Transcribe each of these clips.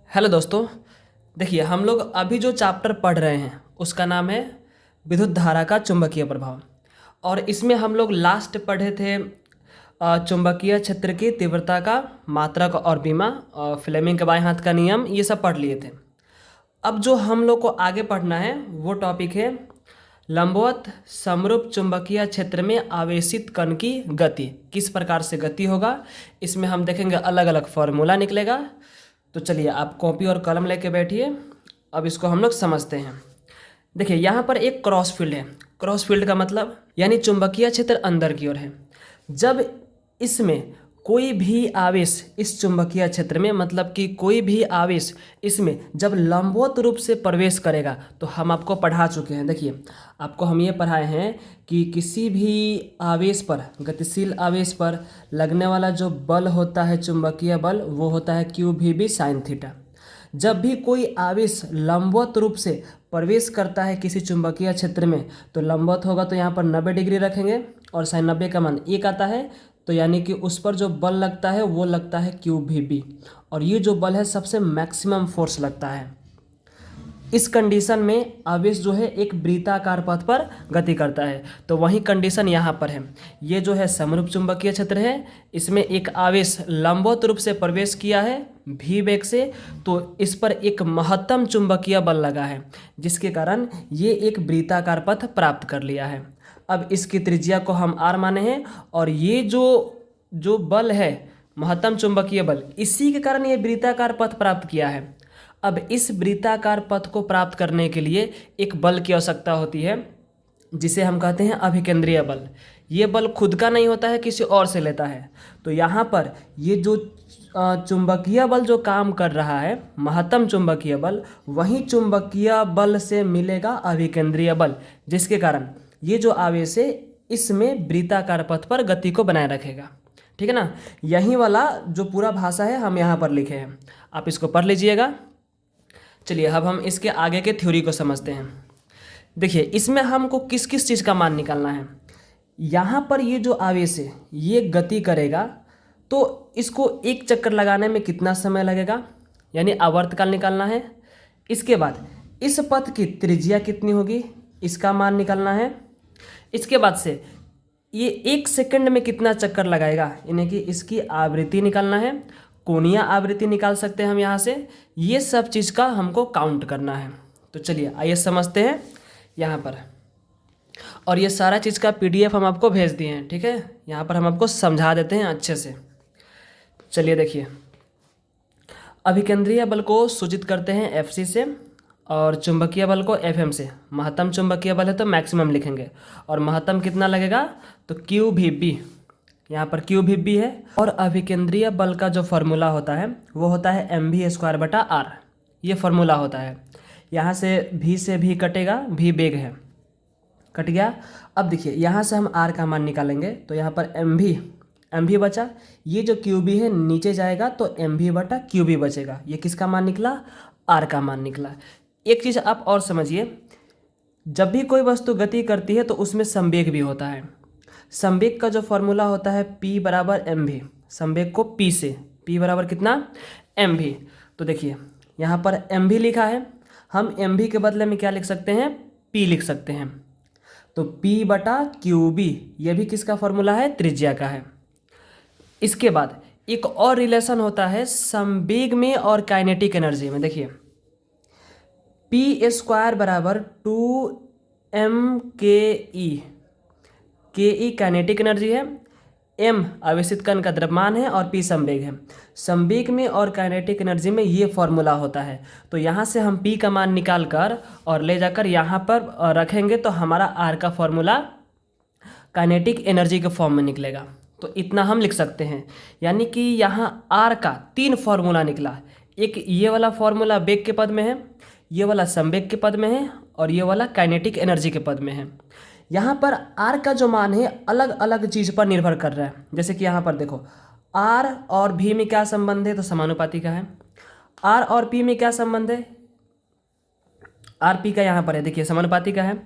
Hello दोस्तों। देखिए, हम लोग अभी जो चैप्टर पढ़ रहे हैं उसका नाम है विद्युत धारा का चुंबकीय प्रभाव। और इसमें हम लोग लास्ट पढ़े थे चुंबकीय क्षेत्र की तीव्रता का मात्रक और बीमा और फ्लेमिंग के बाएं हाथ का नियम, ये सब पढ़ लिए थे। अब जो हम लोग को आगे पढ़ना है वो टॉपिक है लंबवत समरूप चुंबकीय क्षेत्र में आवेशित कण की गति। किस प्रकार से गति होगा, इसमें हम देखेंगे, अलग अलग फॉर्मूला निकलेगा। तो चलिए, आप कॉपी और कलम लेके बैठिए। अब इसको हम लोग समझते हैं। देखिए, यहाँ पर एक क्रॉस फील्ड है। क्रॉस फील्ड का मतलब यानी चुंबकीय क्षेत्र अंदर की ओर है। जब इसमें कोई भी आवेश इस चुंबकीय क्षेत्र में, मतलब कि कोई भी आवेश इसमें जब लंबवत रूप से प्रवेश करेगा, तो हम आपको पढ़ा चुके हैं। देखिए, आपको हम ये पढ़ाए हैं कि किसी भी आवेश पर, गतिशील आवेश पर लगने वाला जो बल होता है, चुंबकीय बल, वो होता है Q V B sine theta. जब भी कोई आवेश लंबवत रूप से प्रवेश करता है किसी चुंबकीय क्षेत्र में, तो लंबवत होगा तो यहाँ पर 90 डिग्री रखेंगे और साइन 90 का मान 1 आता है। तो यानी कि उस पर जो बल लगता है वो लगता है क्यू वी बी, और ये जो बल है सबसे मैक्सिमम फोर्स लगता है। इस कंडीशन में आवेश जो है एक वृत्ताकार पथ पर गति करता है। तो वही कंडीशन यहाँ पर है। ये जो है समरूप चुंबकीय क्षेत्र है, इसमें एक आवेश लंबवत रूप से प्रवेश किया है भी वेग से, तो इस पर एक महत्तम चुंबकीय बल लगा है, जिसके कारण ये एक वृत्ताकार पथ प्राप्त कर लिया है। अब इसकी त्रिज्या को हम आर माने हैं, और ये जो जो बल है, महत्तम चुंबकीय बल, इसी के कारण ये वृत्ताकार पथ प्राप्त किया है। अब इस वृत्ताकार पथ को प्राप्त करने के लिए एक बल की आवश्यकता होती है, जिसे हम कहते हैं अभिकेंद्रीय बल। ये बल खुद का नहीं होता है, किसी और से लेता है। तो यहाँ पर ये जो चुंबकीय बल जो काम कर रहा है, महत्तम चुंबकीय बल, वही चुंबकीय बल से मिलेगा अभिकेंद्रीय बल, जिसके कारण ये जो आवेश है इसमें वृत्ताकार पथ पर गति को बनाए रखेगा। ठीक है ना। यही वाला जो पूरा भाषा है हम यहाँ पर लिखे हैं, आप इसको पढ़ लीजिएगा। चलिए, अब हम इसके आगे के थ्योरी को समझते हैं। देखिए, इसमें हमको किस किस चीज़ का मान निकालना है। यहाँ पर ये जो आवेश है ये गति करेगा, तो इसको एक चक्कर लगाने में कितना समय लगेगा, यानी आवर्तकाल निकालना है। इसके बाद इस पथ की त्रिज्या कितनी होगी, इसका मान निकालना है। इसके बाद से ये 1 सेकंड में कितना चक्कर लगाएगा, यानी कि इसकी आवृत्ति निकालना है। कोणीय आवृत्ति निकाल सकते हैं हम यहाँ से। ये सब चीज़ का हमको काउंट करना है। तो चलिए, आइए समझते हैं यहाँ पर। और ये सारा चीज़ का पीडीएफ हम आपको भेज दिए हैं, ठीक है। यहाँ पर हम आपको समझा देते हैं अच्छे से। चलिए देखिए, अभिकेंद्रीय बल को सूचित करते हैं एफ से, और चुंबकीय बल को एफ से। महत्तम चुंबकीय बल है तो मैक्सिमम लिखेंगे, और महत्तम कितना लगेगा, तो क्यू वी बी, यहाँ पर क्यू वी बी है। और अभिकेंद्रीय बल का जो फार्मूला होता है वो होता है एम वी स्क्वायर बटा आर। ये फार्मूला होता है। यहाँ से भी कटेगा, भी वेग है, कट गया। अब देखिए, यहाँ से हम आर का मान निकालेंगे, तो यहाँ पर एम भी बचा। ये जो क्यू बी है नीचे जाएगा तो एम भी बटा क्यू बी बचेगा। ये किसका मान निकला, आर का मान निकला। एक चीज़ आप और समझिए, जब भी कोई वस्तु गति करती है तो उसमें संवेग भी होता है। संवेग का जो फॉर्मूला होता है P बराबर एम भी। संवेग को P से, P बराबर कितना, एम भी। तो देखिए, यहाँ पर एम भी लिखा है, हम एम भी के बदले में क्या लिख सकते हैं, P लिख सकते हैं। तो P बटा क्यू बी, ये भी किसका फॉर्मूला है, त्रिज्या का है। इसके बाद एक और रिलेशन होता है संवेग में और काइनेटिक एनर्जी में। देखिए, पी स्क्वायर बराबर 2m के ई काइनेटिक एनर्जी है, m आवेशित कण का द्रव्यमान है, और p संवेग है। संवेग में और काइनेटिक एनर्जी में ये फॉर्मूला होता है। तो यहाँ से हम p का मान निकाल कर और ले जाकर यहाँ पर रखेंगे, तो हमारा r का फॉर्मूला काइनेटिक एनर्जी के फॉर्म में निकलेगा। तो इतना हम लिख सकते हैं। यानी कि यहाँ r का 3 फॉर्मूला निकला। एक ये वाला फॉर्मूला वेग के पद में है, ये वाला संवेग के पद में है, और ये वाला काइनेटिक एनर्जी के पद में है। यहाँ पर r का जो मान है अलग अलग चीज़ पर निर्भर कर रहा है। जैसे कि यहाँ पर देखो, r और v में क्या संबंध है, तो समानुपाती का है। r और p में क्या संबंध है, r p का यहाँ पर है, देखिए समानुपाती का है।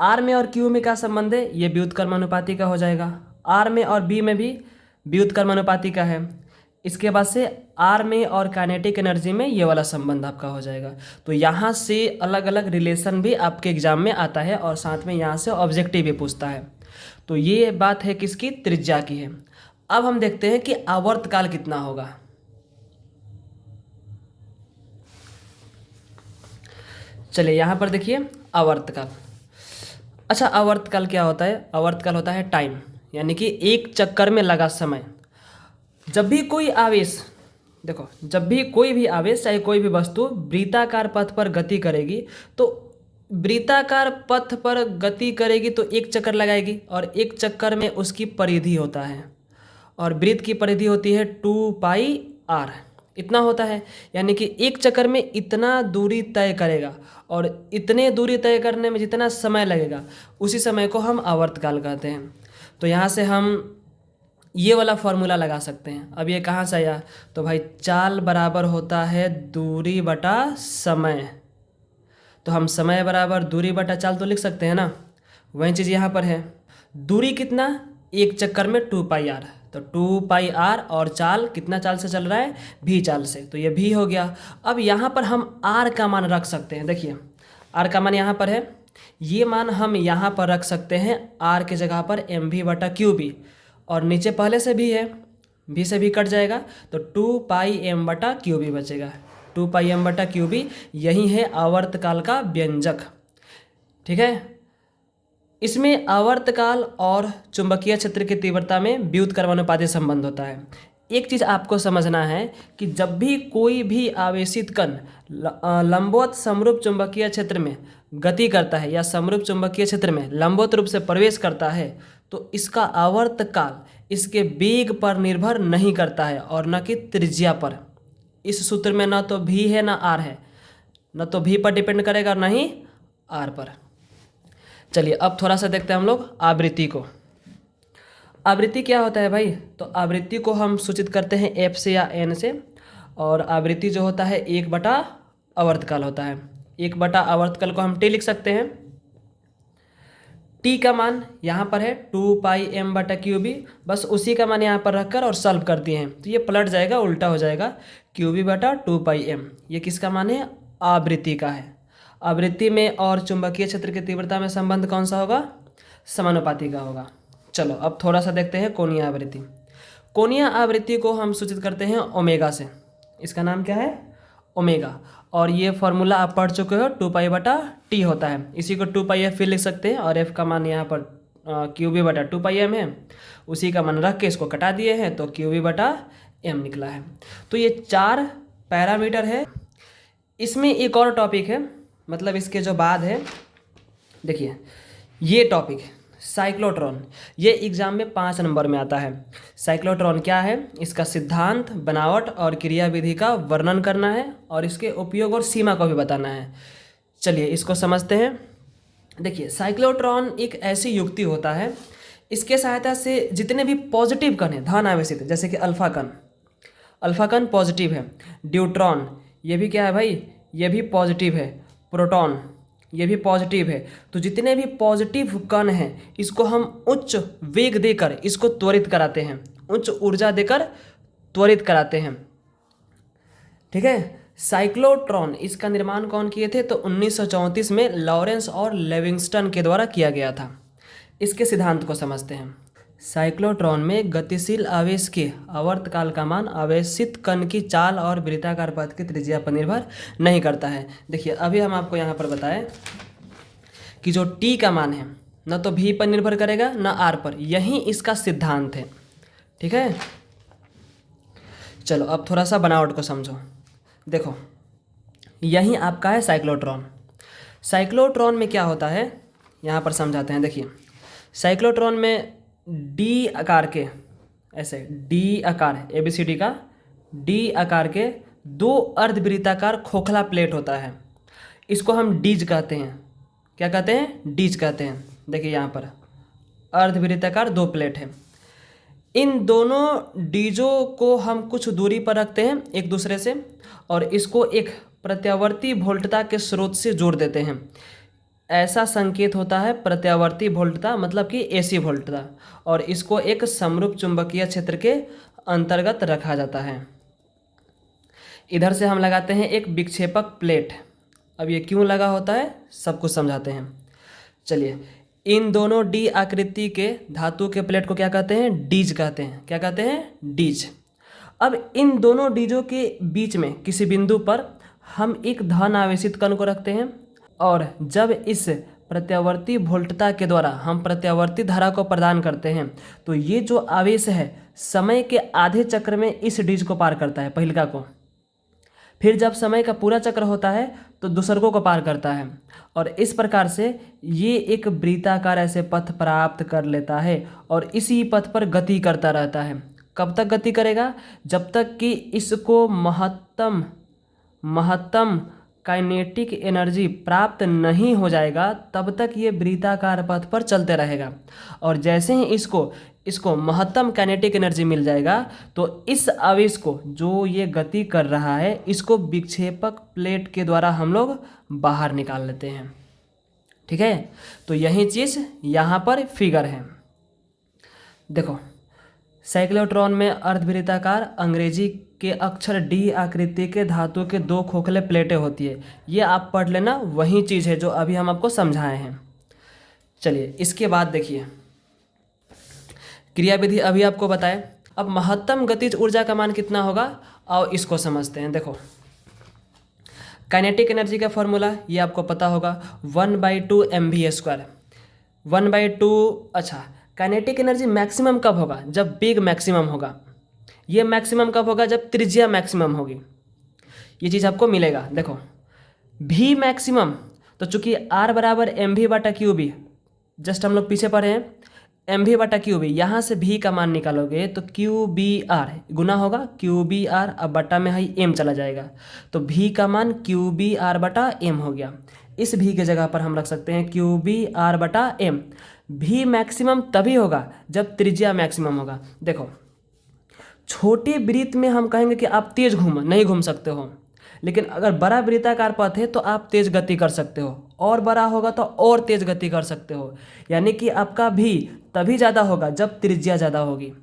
r में और q में क्या संबंध है, ये व्युत्क्रमानुपाती का हो जाएगा। r में और b में भी व्युत्क्रमानुपाती का है। इसके बाद से आर में और काइनेटिक एनर्जी में ये वाला संबंध आपका हो जाएगा। तो यहाँ से अलग अलग रिलेशन भी आपके एग्जाम में आता है और साथ में यहाँ से ऑब्जेक्टिव भी पूछता है। तो ये बात है किसकी, त्रिज्या की है। अब हम देखते हैं कि आवर्तकाल कितना होगा। चलिए यहाँ पर देखिए आवर्तकाल। अच्छा, आवर्तकाल क्या होता है? आवर्तकाल होता है टाइम, यानी कि एक चक्कर में लगा समय। जब भी कोई आवेश, देखो, जब भी कोई भी आवेश चाहे कोई भी वस्तु वृत्ताकार पथ पर गति करेगी, तो वृत्ताकार पथ पर गति करेगी तो एक चक्कर लगाएगी, और एक चक्कर में उसकी परिधि होता है, और वृत्त की परिधि होती है 2πr, इतना होता है। यानी कि एक चक्कर में इतना दूरी तय करेगा, और इतने दूरी तय करने में जितना समय लगेगा उसी समय को हम आवर्तकाल कहते हैं। तो यहाँ से हम ये वाला फॉर्मूला लगा सकते हैं। अब ये कहाँ से आया? तो भाई चाल बराबर होता है दूरी बटा समय। तो हम समय बराबर दूरी बटा चाल तो लिख सकते हैं ना, वही चीज़ यहाँ पर है। दूरी कितना? एक चक्कर में 2πr, तो 2πr, और चाल कितना चाल से चल रहा है? v चाल से, तो ये v हो गया। अब यहाँ पर हम r का मान रख सकते हैं। देखिए r का मान यहाँ पर है, ये मान हम यहाँ पर रख सकते हैं r के जगह पर mv बटा qb, और नीचे पहले से भी है, v से भी कट जाएगा, तो 2πm बटा qb बचेगा। 2πm बटा qb, यही है आवर्तकाल का व्यंजक। ठीक है, इसमें आवर्तकाल और चुंबकीय क्षेत्र की तीव्रता में व्युत्क्रमानुपाती संबंध होता है। एक चीज़ आपको समझना है कि जब भी कोई भी आवेशित कण लंबवत समरूप चुंबकीय क्षेत्र में गति करता है या समरूप चुंबकीय क्षेत्र में लंबवत रूप से प्रवेश करता है, तो इसका आवर्तकाल इसके वेग पर निर्भर नहीं करता है और न कि त्रिज्या पर। इस सूत्र में ना तो v है ना r है, न तो v पर डिपेंड करेगा और ना ही r पर। चलिए अब थोड़ा सा देखते हैं हम लोग आवृत्ति को। आवृत्ति क्या होता है भाई? तो आवृत्ति को हम सूचित करते हैं f से या n से, और आवृत्ति जो होता है 1/, आवर्तकाल होता है 1/। आवर्तकाल को हम t लिख सकते हैं। t का मान यहाँ पर है 2πm बटा qb, बस उसी का मान यहाँ पर रखकर और सॉल्व कर दिए हैं, तो ये पलट जाएगा, उल्टा हो जाएगा, qb बटा 2πm। ये किसका मान है? आवृत्ति का है। आवृत्ति में और चुंबकीय क्षेत्र की तीव्रता में संबंध कौन सा होगा? समानुपाती का होगा। चलो अब थोड़ा सा देखते हैं कोणीय आवृत्ति। कोणीय आवृत्ति को हम सूचित करते हैं ओमेगा से। इसका नाम क्या है? ओमेगा। और ये फॉर्मूला आप पढ़ चुके हो, 2π बटा t होता है। इसी को 2πf फिर लिख सकते हैं, और f का मान यहाँ पर qb बटा 2πm है, उसी का मान रख के इसको कटा दिए हैं, तो qb बटा m निकला है। तो ये 4 पैरामीटर है। इसमें एक और टॉपिक है, मतलब इसके जो बाद है, देखिए ये टॉपिक साइक्लोट्रॉन, ये एग्जाम में 5 नंबर में आता है। साइक्लोट्रॉन क्या है? इसका सिद्धांत, बनावट और क्रियाविधि का वर्णन करना है, और इसके उपयोग और सीमा को भी बताना है। चलिए इसको समझते हैं। देखिए साइक्लोट्रॉन एक ऐसी युक्ति होता है, इसके सहायता से जितने भी पॉजिटिव कण हैं, धन आवेशित, जैसे कि अल्फा कण पॉजिटिव है, ड्यूट्रॉन ये भी क्या है भाई? ये भी पॉजिटिव है, प्रोटॉन ये भी पॉजिटिव है। तो जितने भी पॉजिटिव कण हैं, इसको हम उच्च वेग देकर इसको त्वरित कराते हैं, उच्च ऊर्जा देकर त्वरित कराते हैं। ठीक है, साइक्लोट्रॉन इसका निर्माण कौन किए थे? तो 1934 में लॉरेंस और लिविंगस्टन के द्वारा किया गया था। इसके सिद्धांत को समझते हैं। साइक्लोट्रॉन में गतिशील आवेश के आवर्तकाल का मान आवेशित कण की चाल और वृत्ताकार पथ की त्रिज्या पर निर्भर नहीं करता है। देखिए अभी हम आपको यहाँ पर बताएं कि जो t का मान है न तो v पर निर्भर करेगा न r पर, यही इसका सिद्धांत है। ठीक है, चलो अब थोड़ा सा बनावट को समझो। देखो यही आपका है साइक्लोट्रॉन। साइक्लोट्रॉन में क्या होता है यहाँ पर समझाते हैं। देखिए साइक्लोट्रॉन में D आकार के, ऐसे D आकार, ABCD का D आकार के 2 अर्धवृत्ताकार खोखला प्लेट होता है। इसको हम डीज कहते हैं। क्या कहते हैं? डीज कहते हैं। देखिए यहाँ पर अर्धवृत्ताकार 2 प्लेट है। इन दोनों डीजों को हम कुछ दूरी पर रखते हैं एक दूसरे से, और इसको एक प्रत्यावर्ती वोल्टता के स्रोत से जोड़ देते हैं। ऐसा संकेत होता है प्रत्यावर्ती वोल्टता, मतलब कि AC वोल्टता, और इसको एक समरूप चुंबकीय क्षेत्र के अंतर्गत रखा जाता है। इधर से हम लगाते हैं एक विक्षेपक प्लेट। अब ये क्यों लगा होता है सब कुछ समझाते हैं। चलिए, इन दोनों डी आकृति के धातु के प्लेट को क्या कहते हैं? डीज कहते हैं। क्या कहते हैं? डीज। अब इन दोनों डीजों के बीच में किसी बिंदु पर हम एक धन आवेशित कण को रखते हैं, और जब इस प्रत्यावर्ती वोल्टता के द्वारा हम प्रत्यावर्ती धारा को प्रदान करते हैं तो ये जो आवेश है समय के आधे चक्र में इस डीज को पार करता है, पहिलका को। फिर जब समय का पूरा चक्र होता है तो दूसरकों को पार करता है, और इस प्रकार से ये एक वृत्ताकार ऐसे पथ प्राप्त कर लेता है और इसी पथ पर गति करता रहता है। कब तक गति करेगा? जब तक कि इसको महत्तम काइनेटिक एनर्जी प्राप्त नहीं हो जाएगा, तब तक ये वृत्ताकार पथ पर चलते रहेगा। और जैसे ही इसको महत्तम काइनेटिक एनर्जी मिल जाएगा तो इस आवेश को, जो ये गति कर रहा है, इसको विक्षेपक प्लेट के द्वारा हम लोग बाहर निकाल लेते हैं। ठीक है, तो यही चीज़ यहाँ पर फिगर है। देखो, साइक्लोट्रॉन में अर्धवृत्ताकार अंग्रेजी के अक्षर डी आकृति के धातु के दो खोखले प्लेटें होती है। ये आप पढ़ लेना, वही चीज़ है जो अभी हम आपको समझाए हैं। चलिए, इसके बाद देखिए क्रियाविधि अभी आपको बताए। अब महत्तम गतिज ऊर्जा का मान कितना होगा, और इसको समझते हैं। देखो, काइनेटिक एनर्जी का फॉर्मूला ये आपको पता होगा, 1/2 mv²। 1/2। अच्छा, काइनेटिक एनर्जी मैक्सिमम कब होगा? जब वेग मैक्सिमम होगा। ये मैक्सिमम कब होगा? जब त्रिज्या मैक्सिमम होगी। ये चीज़ आपको मिलेगा। देखो, भी मैक्सिमम, तो चूंकि r बराबर mv/qb, जस्ट हम लोग पीछे पढ़े हैं, mv/qb, यहाँ से भी का मान निकालोगे तो qbr गुना होगा qbr, अब बटा में है m चला जाएगा, तो भी का मान qbr/m हो गया। इस भी के जगह पर हम रख सकते हैं qbr/m। भी मैक्सिमम तभी होगा जब त्रिज्या मैक्सिमम होगा। देखो, छोटे वृत्त में हम कहेंगे कि आप तेज नहीं घूम सकते हो, लेकिन अगर बड़ा वृत्ताकार पथ है तो आप तेज गति कर सकते हो, और बड़ा होगा तो और तेज गति कर सकते हो। यानी कि आपका भी तभी ज़्यादा होगा जब त्रिज्या ज़्यादा होगी।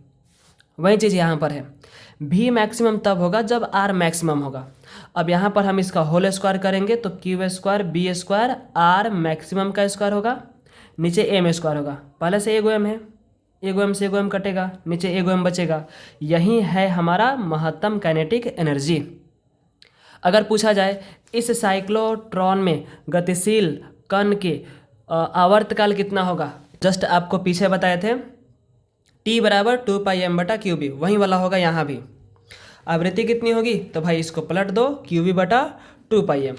वही चीज़ यहाँ पर है, भी मैक्सिमम तब होगा जब आर मैक्सिमम होगा। अब यहाँ पर हम इसका होल स्क्वायर करेंगे तो q² b² आर मैक्सिमम का स्क्वायर होगा, नीचे m² होगा। पहले से एगो m है, एगो m से एगो m कटेगा, नीचे एगो m बचेगा। यही है हमारा महत्तम काइनेटिक एनर्जी। अगर पूछा जाए इस साइक्लोट्रॉन में गतिशील कण के आवर्तकाल कितना होगा, जस्ट आपको पीछे बताए थे, t बराबर 2πm/qb, वही वाला होगा यहाँ भी। आवृत्ति कितनी होगी, तो भाई इसको पलट दो, qb/2πm।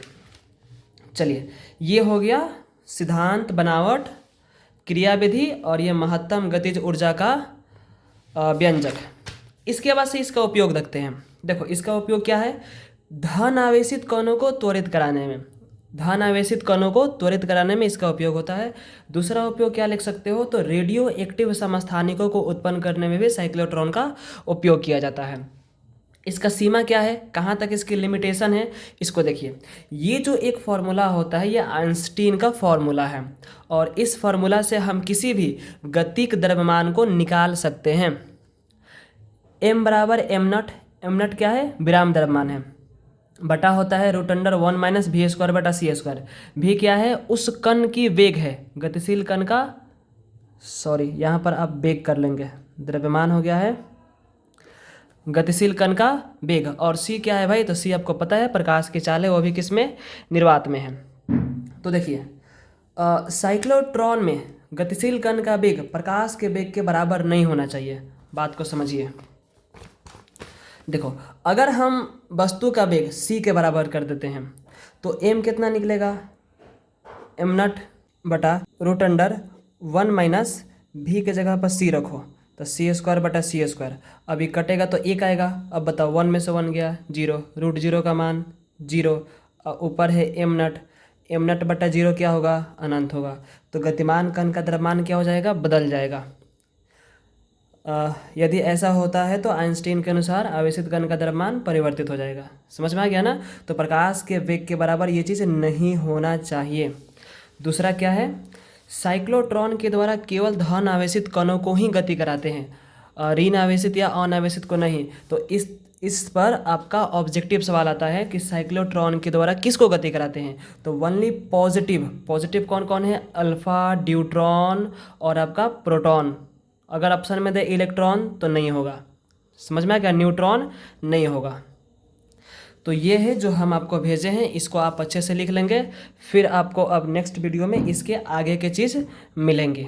चलिए, ये हो गया सिद्धांत, बनावट, क्रियाविधि और ये महत्तम गतिज ऊर्जा का व्यंजक। इसके बाद से इसका उपयोग देखते हैं। देखो, इसका उपयोग क्या है? धन आवेशित कणों को त्वरित कराने में, धन आवेशित कणों को त्वरित कराने में इसका उपयोग होता है। दूसरा उपयोग क्या लिख सकते हो, तो रेडियो एक्टिव समस्थानिकों को उत्पन्न करने में भी साइक्लोट्रॉन का उपयोग किया जाता है। इसका सीमा क्या है, कहाँ तक इसकी लिमिटेशन है, इसको देखिए। ये जो एक फार्मूला होता है ये आइंस्टीन का फार्मूला है, और इस फार्मूला से हम किसी भी गतिक द्रव्यमान को निकाल सकते हैं। m बराबर m0, m0 क्या है? विराम द्रव्यमान है, बटा होता है √1 - v²/c²। भी क्या है? उस कण की वेग है, गतिशील कण का, सॉरी यहाँ पर आप वेग कर लेंगे, द्रव्यमान हो गया है गतिशील कण का वेग। और c क्या है भाई, तो c आपको पता है प्रकाश की चाल है, वो भी किस में? निर्वात में है। तो देखिए, साइक्लोट्रॉन में गतिशील कण का वेग प्रकाश के वेग के बराबर नहीं होना चाहिए। बात को समझिए। देखो, अगर हम वस्तु का वेग c के बराबर कर देते हैं तो m कितना निकलेगा? m0/√1 - v के जगह पर c रखो तो c²/c²। अभी कटेगा तो एक आएगा। अब बताओ, 1 में से 1 गया 0, √0 का मान 0, ऊपर है m0, m0/0 क्या होगा? अनंत होगा। तो गतिमान कण का द्रव्यमान क्या हो जाएगा? बदल जाएगा। यदि ऐसा होता है तो आइंस्टीन के अनुसार आवेशित कण का द्रव्यमान परिवर्तित हो जाएगा। समझ में आ गया ना? तो प्रकाश के वेग के बराबर ये चीज़ नहीं होना चाहिए। दूसरा क्या है? साइक्लोट्रॉन के द्वारा केवल धन आवेशित कणों को ही गति कराते हैं। ऋण आवेशित या अनावेशित को नहीं। तो इस पर आपका ऑब्जेक्टिव सवाल आता है कि साइक्लोट्रॉन के द्वारा किसको गति कराते हैं। तो ओनली पॉजिटिव कौन कौन है, अल्फा, ड्यूट्रॉन और आपका प्रोटॉन। अगर ऑप्शन में दे इलेक्ट्रॉन तो नहीं होगा, समझ में आ गया, न्यूट्रॉन नहीं होगा। तो ये है जो हम आपको भेजे हैं, इसको आप अच्छे से लिख लेंगे, फिर आपको अब नेक्स्ट वीडियो में इसके आगे के चीज़ मिलेंगे।